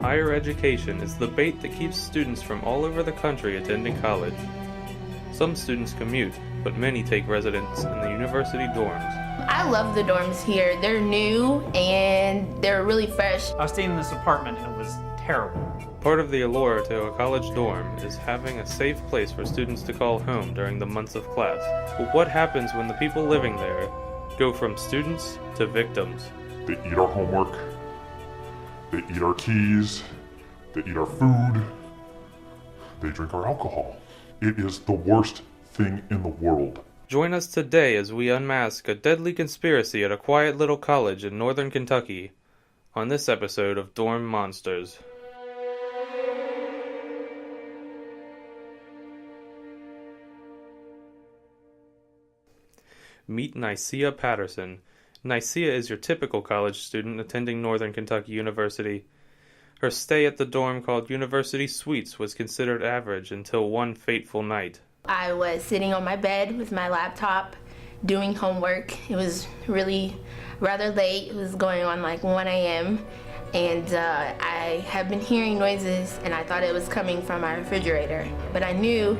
Higher education is the bait that keeps students from all over the country attending college. Some students commute, but many take residence in the university dorms. I love the dorms here. They're new and they're really fresh. I was staying in this apartment and it was terrible. Part of the allure to a college dorm is having a safe place for students to call home during the months of class. But what happens when the people living there go from students to victims? They eat our homework, they eat our keys, they eat our food, they drink our alcohol. It is the worst thing in the world. Join us today as we unmask a deadly conspiracy at a quiet little college in northern Kentucky on this episode of Dorm Monsters. Meet Nicaea Patterson. Nicaea is your typical college student attending Northern Kentucky University. Her stay at the dorm called University Suites was considered average until one fateful night. I was sitting on my bed with my laptop doing homework. It was really rather late. It was going on like 1 a.m. And I had been hearing noises and I thought it was coming from my refrigerator. But I knew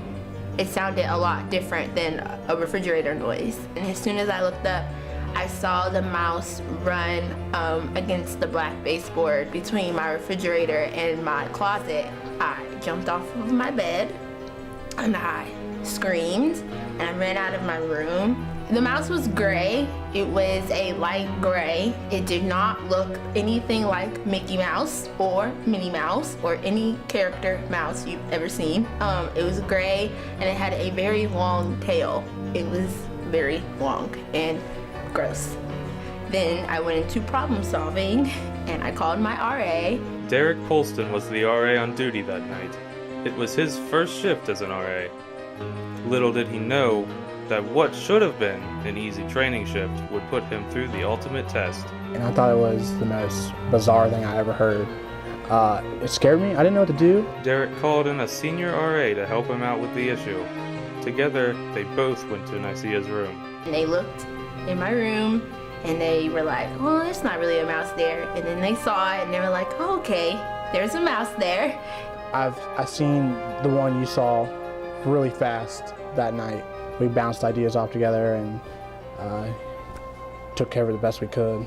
it sounded a lot different than a refrigerator noise. And as soon as I looked up, I saw the mouse run against the black baseboard between my refrigerator and my closet. I jumped off of my bed and I screamed and I ran out of my room. The mouse was gray. It was a light gray. It did not look anything like Mickey Mouse or Minnie Mouse or any character mouse you've ever seen. It was gray and it had a very long tail. It was very long and gross. Then I went into problem solving and I called my RA. Derek Polston was the RA on duty that night. It was his first shift as an RA. Little did he know that what should have been an easy training shift would put him through the ultimate test. And I thought it was the most bizarre thing I ever heard. It scared me. I didn't know what to do. Derek called in a senior RA to help him out with the issue. Together, they both went to Nicaea's room. And they looked in my room and they were like, well, there's not really a mouse there. And then they saw it and they were like, oh, okay, there's a mouse there. I've seen the one you saw really fast that night. We bounced ideas off together and took care of it the best we could.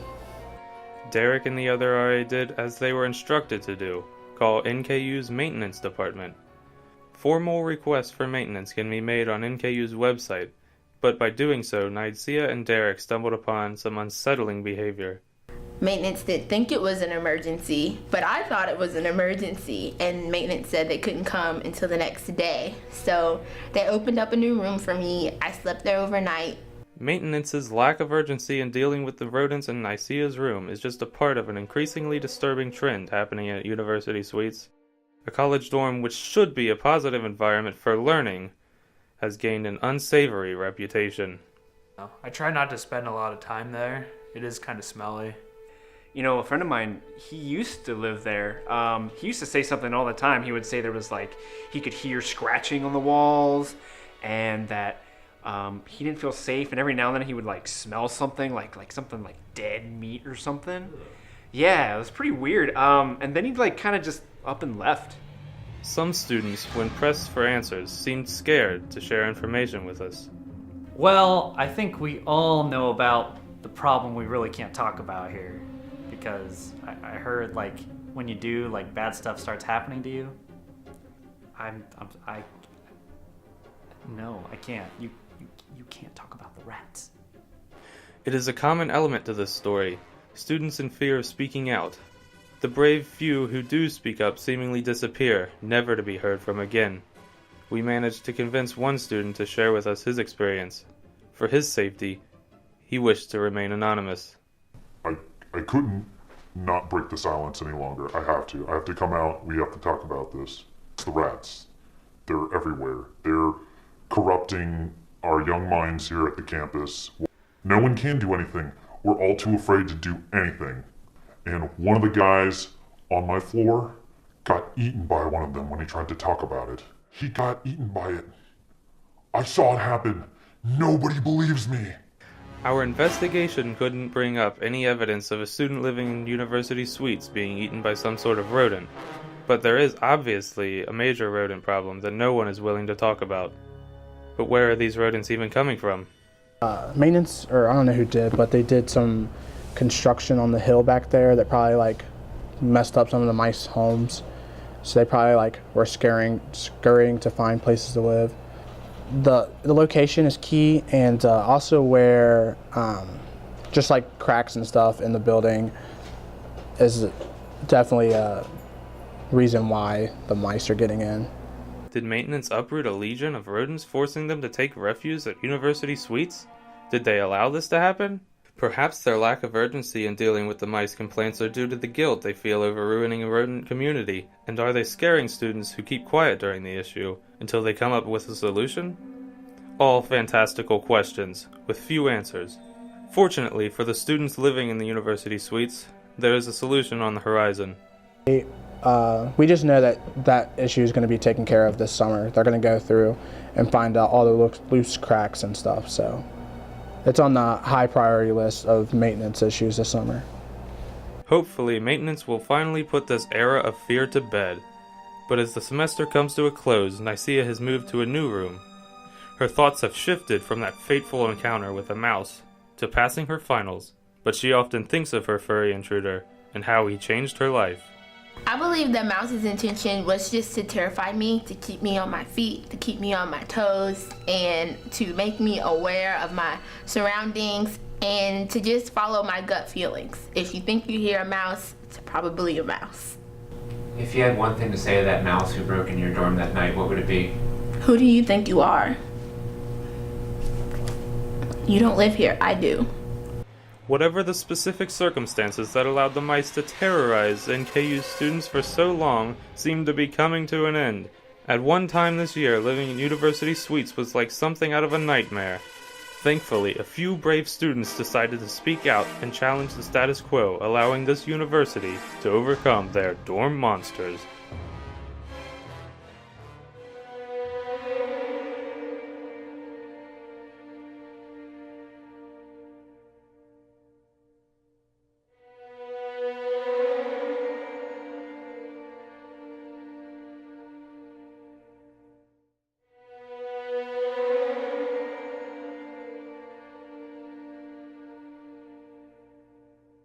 Derek and the other RA did as they were instructed to do, call NKU's maintenance department. Formal requests for maintenance can be made on NKU's website, but by doing so, Nicaea and Derek stumbled upon some unsettling behavior. Maintenance didn't think it was an emergency, but I thought it was an emergency, and maintenance said they couldn't come until the next day. So they opened up a new room for me. I slept there overnight. Maintenance's lack of urgency in dealing with the rodents in Nicaea's room is just a part of an increasingly disturbing trend happening at University Suites. A college dorm which should be a positive environment for learning has gained an unsavory reputation. I try not to spend a lot of time there. It is kind of smelly. You know, a friend of mine, he used to live there. He used to say something all the time. He would say there was like, he could hear scratching on the walls and that he didn't feel safe. And every now and then he would like smell something like something like dead meat or something. Yeah, it was pretty weird. And then he'd like kind of just up and left. Some students, when pressed for answers, seemed scared to share information with us. Well, I think we all know about the problem we really can't talk about here. Because I heard like when you do, like bad stuff starts happening to you. No, I can't. You can't talk about the rats. It is a common element to this story, students in fear of speaking out. The brave few who do speak up seemingly disappear, never to be heard from again. We managed to convince one student to share with us his experience. For his safety, he wished to remain anonymous. I couldn't not break the silence any longer. I have to. I have to come out. We have to talk about this. It's the rats. They're everywhere. They're corrupting our young minds here at the campus. No one can do anything. We're all too afraid to do anything. And one of the guys on my floor got eaten by one of them when he tried to talk about it. He got eaten by it. I saw it happen. Nobody believes me. Our investigation couldn't bring up any evidence of a student living in university suites being eaten by some sort of rodent, but there is obviously a major rodent problem that no one is willing to talk about. But where are these rodents even coming from? Maintenance, or I don't know who did, but they did some construction on the hill back there that probably like messed up some of the mice homes. So they probably like were scurrying to find places to live. The location is key, and also where just like cracks and stuff in the building is definitely a reason why the mice are getting in. Did maintenance uproot a legion of rodents, forcing them to take refuge at university suites? Did they allow this to happen? Perhaps their lack of urgency in dealing with the mice complaints are due to the guilt they feel over ruining a rodent community, and are they scaring students who keep quiet during the issue until they come up with a solution? All fantastical questions, with few answers. Fortunately for the students living in the university suites, there is a solution on the horizon. We just know that issue is going to be taken care of this summer. They're going to go through and find out all the loose cracks and stuff, so it's on the high priority list of maintenance issues this summer. Hopefully, maintenance will finally put this era of fear to bed. But as the semester comes to a close, Nicaea has moved to a new room. Her thoughts have shifted from that fateful encounter with a mouse to passing her finals, but she often thinks of her furry intruder and how he changed her life. I believe that Mouse's intention was just to terrify me, to keep me on my feet, to keep me on my toes, and to make me aware of my surroundings, and to just follow my gut feelings. If you think you hear a mouse, it's probably a mouse. If you had one thing to say to that mouse who broke in your dorm that night, what would it be? Who do you think you are? You don't live here, I do. Whatever the specific circumstances that allowed the mice to terrorize NKU students for so long seemed to be coming to an end. At one time this year, living in university suites was like something out of a nightmare. Thankfully, a few brave students decided to speak out and challenge the status quo, allowing this university to overcome their dorm monsters.